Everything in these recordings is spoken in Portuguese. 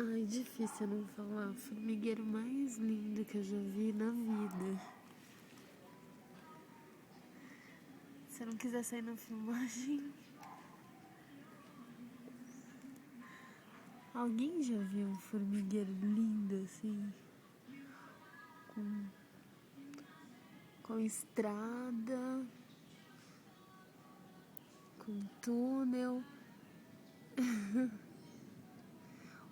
Ai, difícil não falar. O formigueiro mais lindo que eu já vi na vida. Se eu não quiser sair na filmagem... Alguém já viu um formigueiro lindo assim? Com estrada, com túnel.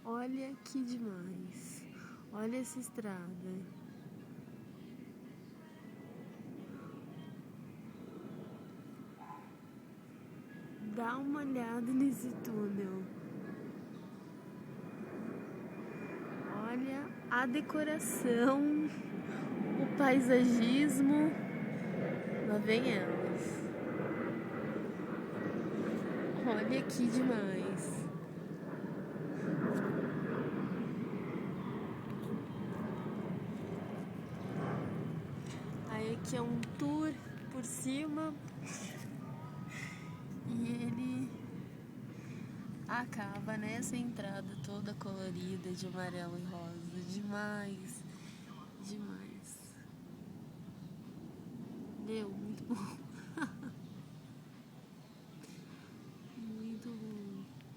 Olha que demais. Olha essa estrada. Dá uma olhada nesse túnel. Olha a decoração, o paisagismo. Lá vem elas. Olha que demais. Aí aqui é um tour por cima. E ele acaba nessa entrada toda colorida de amarelo e rosa. Demais, demais. Meu, muito bom.